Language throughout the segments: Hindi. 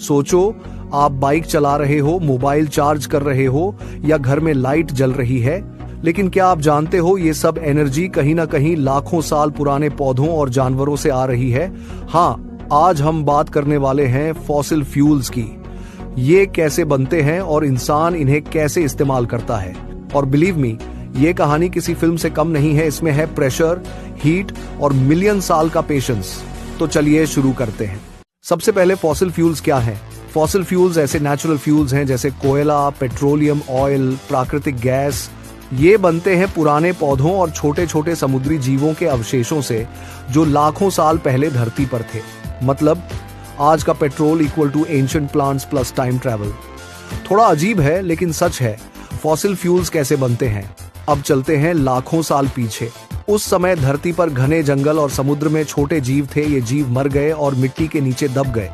सोचो, आप बाइक चला रहे हो, मोबाइल चार्ज कर रहे हो या घर में लाइट जल रही है, लेकिन क्या आप जानते हो ये सब एनर्जी कहीं ना कहीं लाखों साल पुराने पौधों और जानवरों से आ रही है। हाँ, आज हम बात करने वाले हैं फॉसिल फ्यूल्स की। ये कैसे बनते हैं और इंसान इन्हें कैसे इस्तेमाल करता है। और बिलीव मी, ये कहानी किसी फिल्म से कम नहीं है। इसमें है प्रेशर, हीट और मिलियन साल का पेशेंस। तो चलिए शुरू करते हैं। सबसे पहले फॉसिल फ्यूल्स क्या हैं? फॉसिल फ्यूल्स ऐसे नेचुरल फ्यूल्स हैं जैसे कोयला, पेट्रोलियम, ऑयल, प्राकृतिक गैस। ये बनते हैं पुराने पौधों और छोटे छोटे समुद्री जीवों के अवशेषों से जो लाखों साल पहले धरती पर थे। मतलब आज का petrol equal to ancient plants plus time travel. थोड़ा अजीब है लेकिन सच है। फॉसिल फ्यूल्स कैसे बनते हैं? अब चलते हैं लाखों साल पीछे। उस समय धरती पर घने जंगल और समुद्र में छोटे जीव थे। ये जीव मर गए और मिट्टी के नीचे दब गए।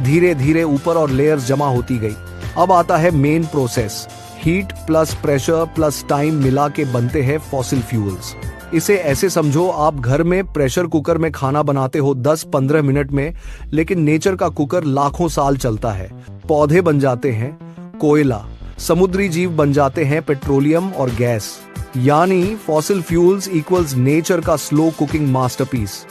धीरे धीरे ऊपर और लेयर्स जमा होती गई। अब आता है main process. Heat plus pressure plus time मिला के बनते हैं फॉसिल फ्यूल्स। इसे ऐसे समझो, आप घर में प्रेशर कुकर में खाना बनाते हो 10-15 मिनट में, लेकिन नेचर का कुकर लाखों साल चलता है। पौधे बन जाते हैं कोयला, समुद्री जीव बन जाते हैं पेट्रोलियम और गैस। यानी फॉसिल फ्यूल्स इक्वल्स नेचर का स्लो कुकिंग मास्टरपीस।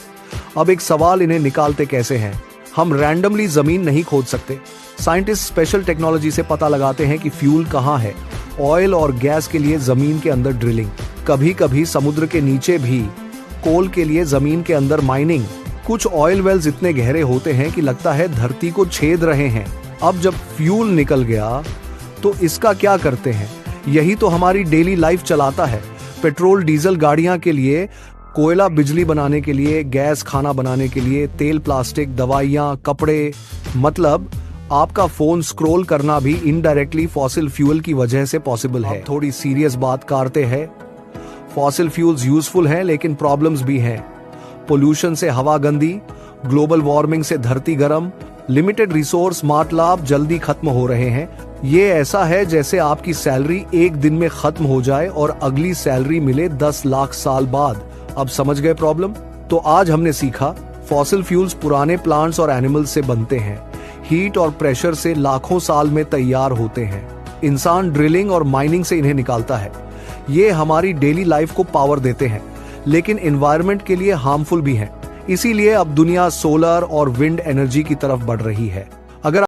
अब एक सवाल, इन्हें निकालते कैसे हैं? हम रैंडमली जमीन नहीं खोद सकते। साइंटिस्ट स्पेशल टेक्नोलॉजी से पता लगाते हैं कि फ्यूल कहाँ है। ऑयल और गैस के लिए जमीन के अंदर ड्रिलिंग, कभी कभी समुद्र के नीचे भी। कोल के लिए जमीन के अंदर माइनिंग। कुछ ऑयल वेल्स इतने गहरे होते हैं कि लगता है धरती को छेद रहे हैं। अब जब फ्यूल निकल गया तो इसका क्या करते हैं? यही तो हमारी डेली लाइफ चलाता है। पेट्रोल डीजल गाड़ियां के लिए, कोयला बिजली बनाने के लिए, गैस खाना बनाने के लिए, तेल प्लास्टिक, दवाइयां, कपड़े। मतलब आपका फोन स्क्रॉल करना भी इनडायरेक्टली फॉसिल फ्यूल की वजह से पॉसिबल है। थोड़ी सीरियस बात करते हैं। फॉसिल फ्यूल्स यूजफुल हैं लेकिन प्रॉब्लम्स भी हैं। पोल्यूशन से हवा गंदी, ग्लोबल वार्मिंग से धरती गर्म, लिमिटेड रिसोर्स मतलब जल्दी खत्म हो रहे हैं। ये ऐसा है जैसे आपकी सैलरी एक दिन में खत्म हो जाए और अगली सैलरी मिले 10 लाख साल बाद। अब समझ गए प्रॉब्लम? तो आज हमने सीखा फॉसिल फ्यूल्स पुराने प्लांट्स और एनिमल्स से बनते हैं। हीट और प्रेशर से लाखों साल में तैयार होते हैं। इंसान ड्रिलिंग और माइनिंग से इन्हें निकालता है। ये हमारी डेली लाइफ को पावर देते हैं लेकिन एनवायरनमेंट के लिए हार्मफुल भी हैं। इसीलिए अब दुनिया सोलर और विंड एनर्जी की तरफ बढ़ रही है।